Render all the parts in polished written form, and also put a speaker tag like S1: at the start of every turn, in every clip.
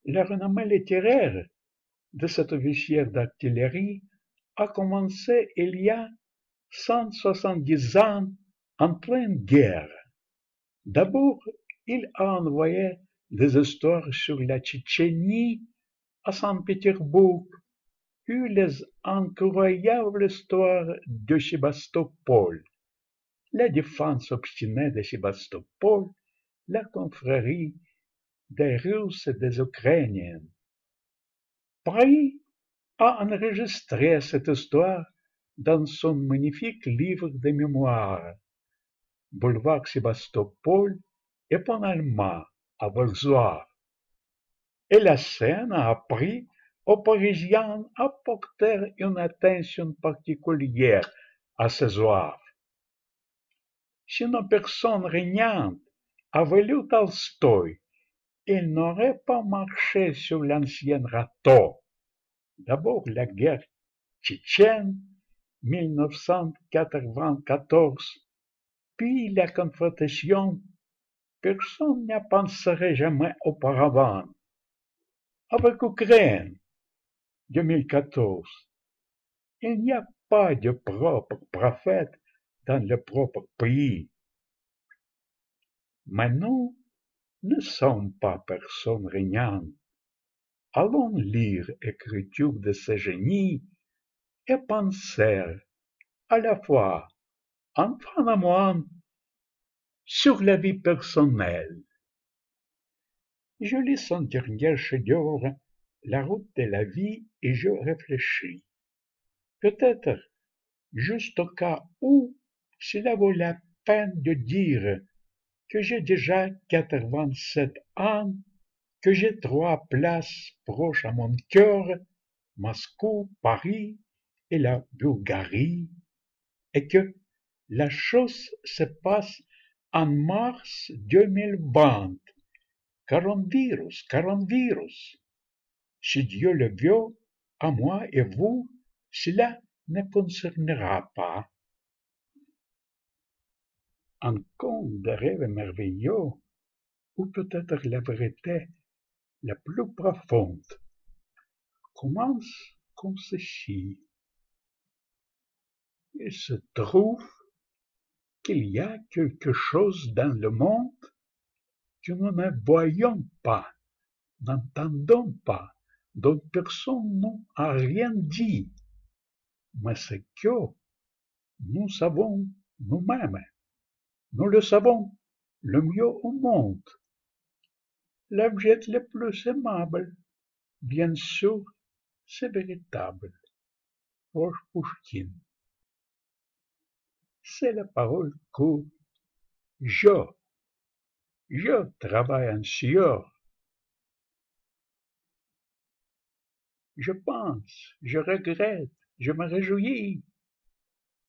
S1: La renommée littéraire de cet officier d'artillerie a commencé il y a 170 ans en pleine guerre. D'abord, il a envoyé des histoires sur la Tchétchénie à Saint-Pétersbourg, puis les incroyables histoires de Sébastopol, la défense obstinée de Sébastopol, la confrérie des Russes et des Ukrainiens. Paris a enregistré cette histoire dans son magnifique livre de mémoires, Boulevard Sébastopol et Pont Alma à Bolsoir. Et la scène a appris aux Parisiens à porter une attention particulière à ces oeuvres. Si une personne régnante avait lu Tolstoï, il n'aurait pas marché sur l'ancien râteau. D'abord la guerre tchétchène, 1994, puis la confrontation, personne n'y penserait jamais auparavant. Avec Ukraine, 2014, il n'y a pas de propre prophète dans le propre pays. Mais nous ne sommes pas personnes régnantes. Allons lire l'écriture de ces génies et penser à la fois en fin de moine sur la vie personnelle. Je lis son dernier chef-d'œuvre, La route de la vie, et je réfléchis. Peut-être, juste au cas où, cela vaut la peine de dire que j'ai déjà 87 ans, que j'ai 3 places proches à mon cœur, Moscou, Paris et la Bulgarie, et que la chose se passe en mars 2020. Coronavirus. Si Dieu le veut, à moi et vous, cela ne concernera pas. Un conte de rêve merveilleux, ou peut-être la vérité la plus profonde, commence comme ceci. Il se trouve qu'il y a quelque chose dans le monde que nous ne voyons pas, n'entendons pas, dont personne n'a rien dit, mais ce que nous savons nous-mêmes. Nous le savons le mieux au monde. L'objet le plus aimable, bien sûr, c'est véritable. Georges Pouchkine. C'est la parole que je, je travaille en sueur. Je pense, je regrette, je me réjouis.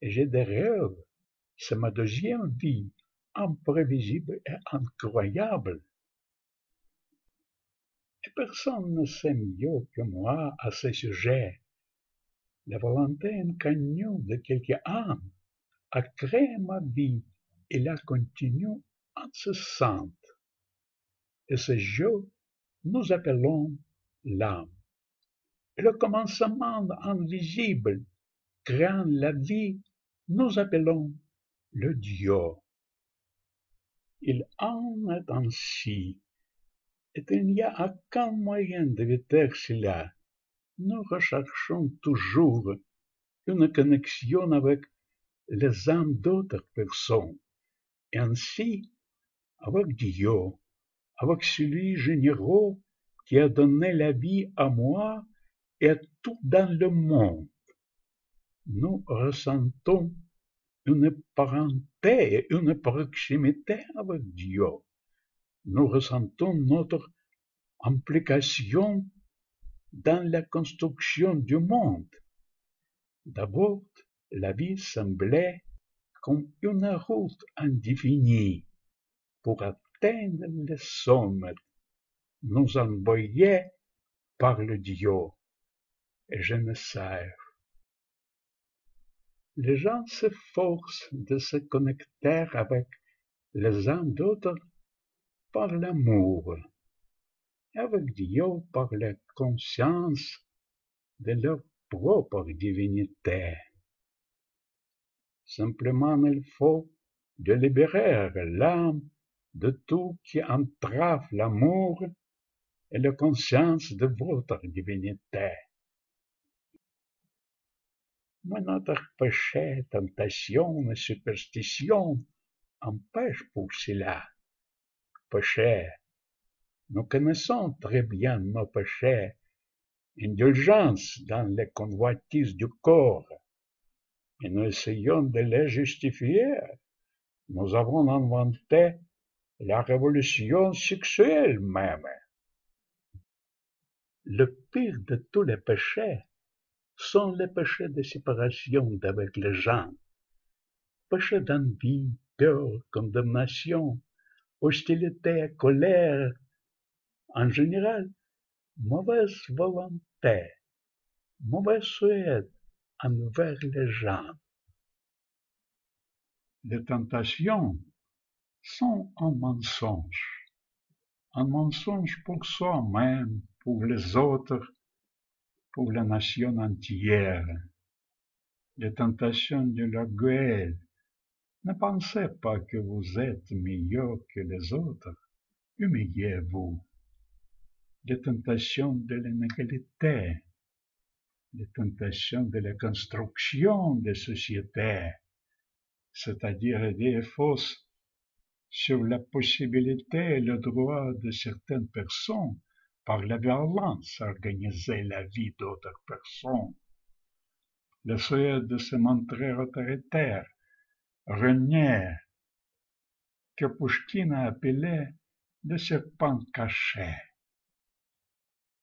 S1: Et j'ai des rêves. C'est ma deuxième vie, imprévisible et incroyable. Et personne ne sait mieux que moi à ce sujet. La volonté inconnue de quelqu'un a créé ma vie et la continue incessante. Et ce jeu, nous appelons l'âme. Et le commencement invisible créant la vie, nous appelons le Dieu. Il en est ainsi, et il n'y a aucun moyen d'éviter cela. Nous recherchons toujours une connexion avec les âmes d'autres personnes, et ainsi avec Dieu, avec celui généreux qui a donné la vie à moi et à tout dans le monde. Nous ressentons une parenté, une proximité avec Dieu. Nous ressentons notre implication dans la construction du monde. D'abord, la vie semblait comme une route indéfinie pour atteindre le sommet, nous envoyés par le Dieu. Et je ne sais. Les gens s'efforcent de se connecter avec les uns d'autres par l'amour. avec Dieu par la conscience de leur propre divinité. Simplement, il faut de libérer l'âme de tout qui entrave l'amour et la conscience de votre divinité. Mais notre péché, tentation et superstition empêchent pour cela. Péché, nous connaissons très bien nos péchés, indulgence dans les convoitises du corps, et nous essayons de les justifier. Nous avons inventé la révolution sexuelle même. Le pire de tous les péchés sont les péchés de séparation d'avec les gens. Péchés d'envie, peur, condamnation, hostilité, colère, en général, mauvaise volonté, mauvais souhait envers les gens. Les tentations sont un mensonge pour soi-même, pour les autres, pour la nation entière. Les tentations de l'orgueil. Ne pensez pas que vous êtes meilleur que les autres. Humiliez-vous. Les tentations de l'inégalité. Les tentations de la construction des sociétés, c'est-à-dire idées fausses sur la possibilité et le droit de certaines personnes par la violence à organiser la vie d'autres personnes. Le souhait de se montrer autoritaire, renier, que Pouchkine a appelé le serpent caché.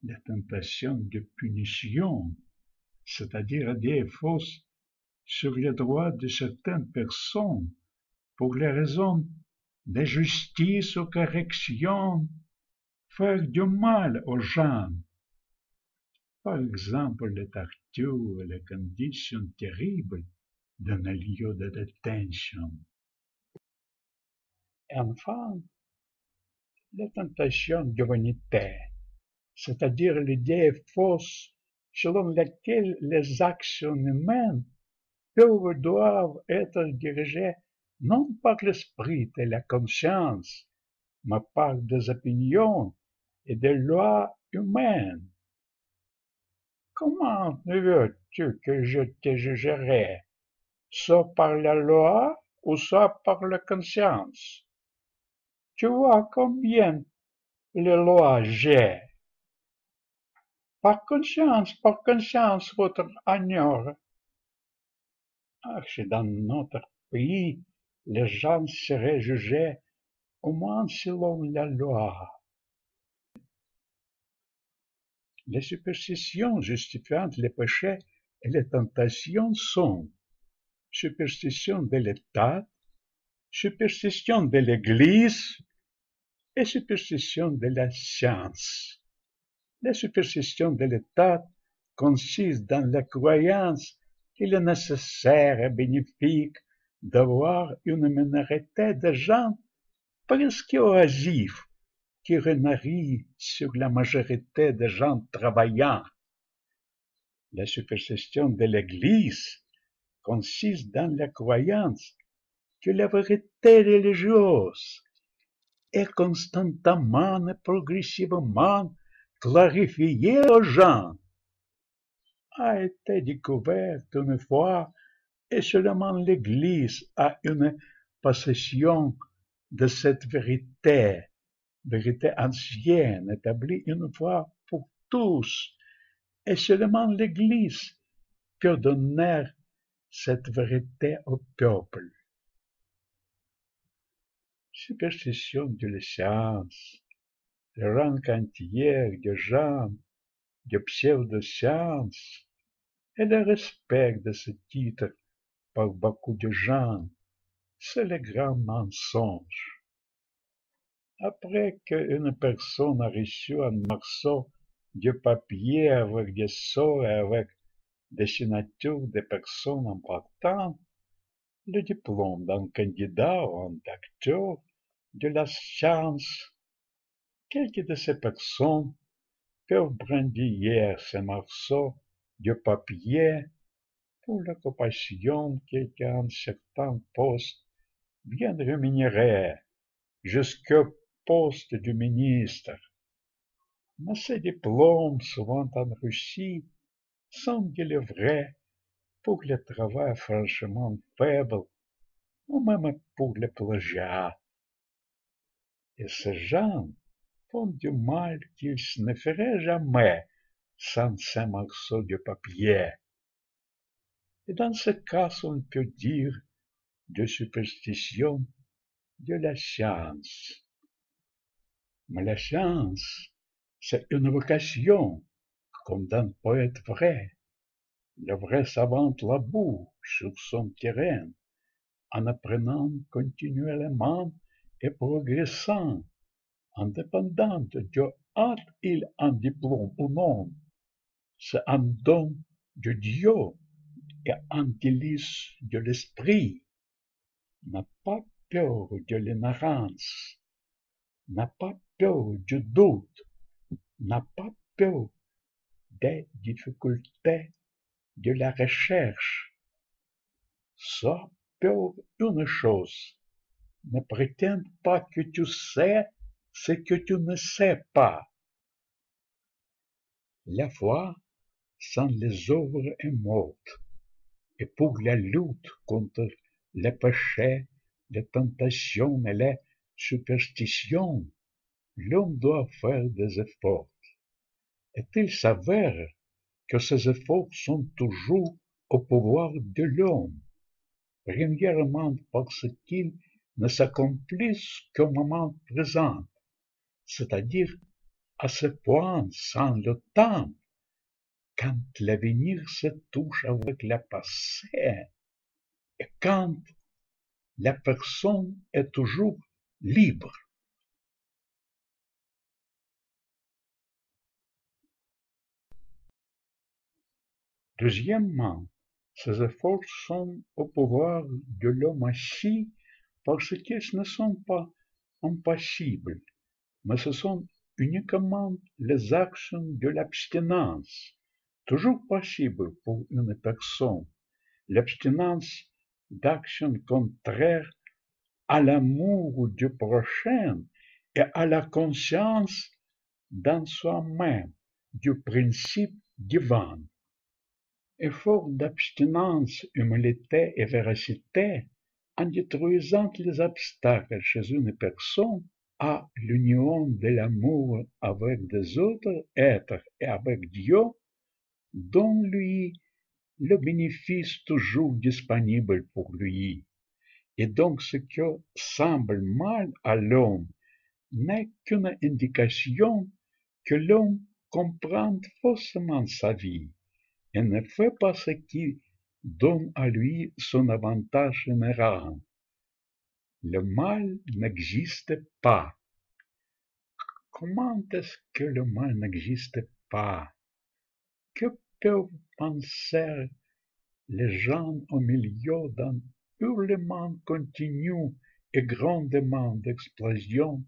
S1: La tentation de punition, c'est-à-dire idées fausses sur les droits de certaines personnes pour les raisons de justice ou correction, faire du mal aux gens. Par exemple, les tortures et les conditions terribles dans les lieux de détention. Enfin, la tentation de vanité, c'est-à-dire l'idée fausse selon laquelle les actions humaines peuvent ou doivent être dirigées non par l'esprit et la conscience, mais par des opinions et des lois humaines. Comment veux-tu que je te jugerai, soit par la loi ou soit par la conscience? Tu vois combien les lois j'ai. Par conscience, votre ignore. Si dans notre pays, les gens seraient jugés au moins selon la loi. Les superstitions justifiant les péchés et les tentations sont superstition de l'État, superstition de l'Église et superstition de la science. La superstition de l'État consiste dans la croyance qu'il est nécessaire et bénéfique d'avoir une minorité de gens presque oisifs qui renarient sur la majorité des gens travaillants. La superstition de l'Église consiste dans la croyance que la vérité religieuse est constamment et progressivement clarifiée aux gens, a été découverte une fois et seulement l'Église a une possession de cette vérité ancienne établie une fois pour tous, et seulement l'Église peut donner cette vérité au peuple. Superstition de la science, le rang entier de gens de pseudo-science et le respect de ce titre par beaucoup de gens, c'est le grand mensonge. Après qu'une personne a reçu un morceau de papier avec des sceaux et avec des signatures de personnes importantes, le diplôme d'un candidat ou un docteur de la science, Quelques de ces personnes peuvent brandir ces morceaux de papier pour l'occupation qu'un certain poste bien rémunéré, jusqu'au poste du ministre. Mais ces diplômes, souvent enrichis, sont délivrés pour le travail franchement faible, ou même pour le plagiat. Et ces gens font du mal qu'ils ne feraient jamais sans ces morceaux de papier. Et dans ce cas, on peut dire de superstition de la chance. Mais la chance, c'est une vocation, comme dans le poète vrai. Le vrai savant laboure sur son terrain, en apprenant continuellement et progressant, indépendant de a-t-il un diplôme ou non. C'est un don de Dieu et un délice de l'esprit. N'a pas peur de l'ignorance, n'a pas peur du doute, n'a pas peur des difficultés de la recherche. Sois peur d'une chose, ne prétends pas que tu sais ce que tu ne sais pas. La foi sans les œuvres est morte, et pour la lutte contre les péchés, les tentations et les superstitions, l'homme doit faire des efforts. Et il s'avère que ces efforts sont toujours au pouvoir de l'homme, premièrement parce qu'ils ne s'accomplissent qu'au moment présent, c'est-à-dire à ce point sans le temps, quand l'avenir se touche avec le passé, et quand la personne est toujours libre. Deuxièmement, ces efforts sont au pouvoir de l'homme aussi parce qu'ils ne sont pas impossibles, mais ce sont uniquement les actions de l'abstinence, toujours possibles pour une personne. L'abstinence d'actions contraires à l'amour du prochain et à la conscience dans soi-même du principe divin. Effort d'abstinence, humilité et véracité, en détruisant les obstacles chez une personne à l'union de l'amour avec des autres êtres et avec Dieu, donne lui le bénéfice toujours disponible pour lui. Et donc ce qui semble mal à l'homme n'est qu'une indication que l'homme comprend faussement sa vie et ne fait pas ce qui donne à lui son avantage général. Le mal n'existe pas. Comment est-ce que le mal n'existe pas? Que peuvent penser les gens au milieu d'un hurlement continu et grondement d'explosions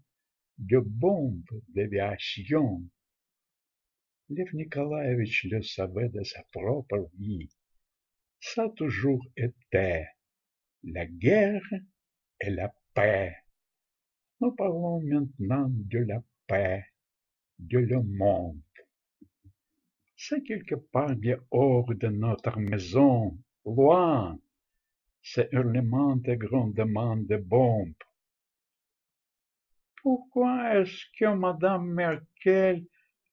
S1: de bombes d'aviation? Lev Nikolaevitch le savait de sa propre vie. Ça a toujours été la guerre et la paix. Nous parlons maintenant de la paix, de le monde. C'est quelque part bien hors de notre maison, loin, ces hurlements et grondements de bombes. Pourquoi est-ce que Mme Merkel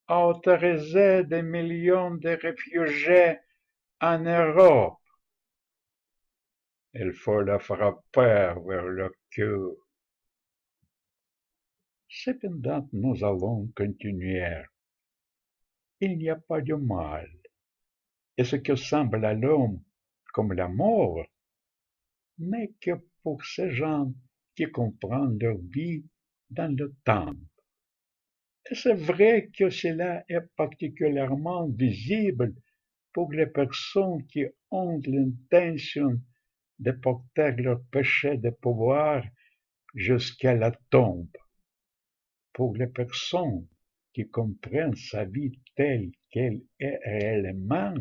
S1: a autorisé des millions de réfugiés en Europe? Il faut la frapper vers le cœur. Cependant, nous allons continuer. Il n'y a pas de mal. Et ce qui semble à l'homme comme la mort n'est que pour ces gens qui comprennent leur vie dans le temps. Et c'est vrai que cela est particulièrement visible pour les personnes qui ont l'intention de porter leur péché de pouvoir jusqu'à la tombe. pour les personnes qui comprennent sa vie telle qu'elle est réellement,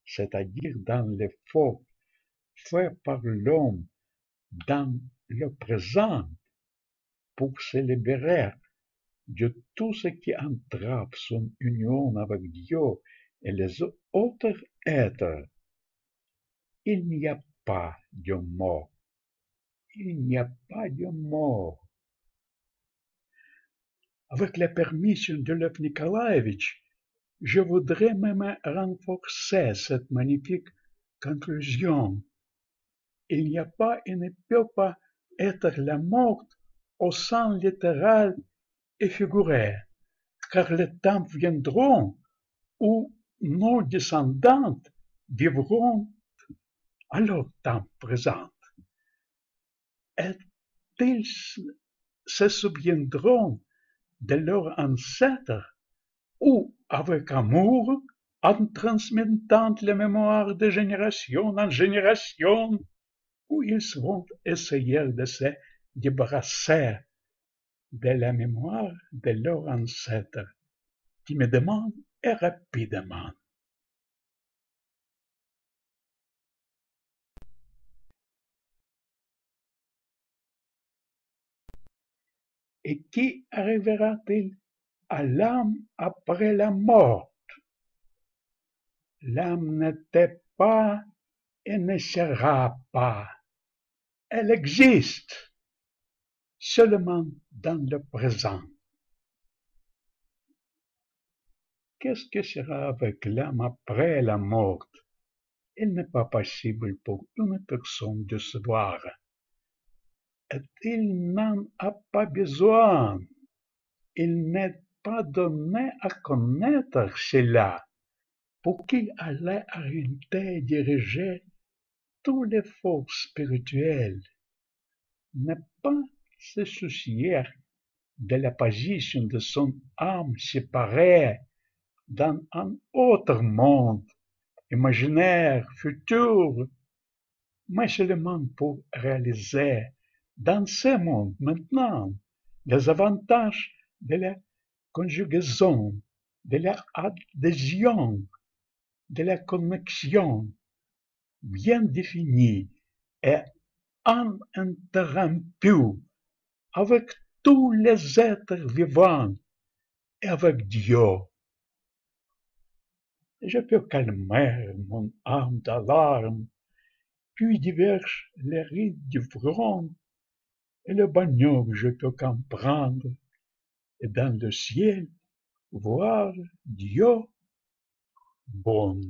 S1: c'est-à-dire dans l'effort fait par l'homme dans le présent pour se libérer de tout ce qui entrave son union avec Dieu et les autres êtres. Il n'y a pas de mort. Il n'y a pas de mort. Avec la permission de Lev Nikolaevitch, je voudrais même renforcer cette magnifique conclusion. Il n'y a pas et ne peut pas être la mort au sens littéral et figuré, car les temps viendront où nos descendants vivront à leur temps présent. Et ils se souviendront de leurs ancêtres ou, avec amour, en transmettant les mémoires de génération en génération, où ils vont essayer de se débarrasser de la mémoire de leurs ancêtres, timidement et rapidement. Et qui arrivera-t-il à l'âme après la mort? L'âme n'était pas et ne sera pas. Elle existe seulement dans le présent. Qu'est-ce que sera avec l'âme après la mort? Il n'est pas possible pour une personne de savoir. Et il n'en a pas besoin. Il n'est pas donné à connaître cela pour qu'il allait orienter et diriger tous les forces spirituelles. Ne pas se soucier de la position de son âme séparée dans un autre monde, imaginaire, futur, mais seulement pour réaliser dans ce monde maintenant les avantages de la conjugaison, de la adhésion, de la connexion bien définie et ininterrompue avec tous les êtres vivants et avec Dieu. Je peux calmer mon âme d'alarme, puis diverser les rides du front et le bagnole je peux comprendre, et dans le ciel voir Dieu bon.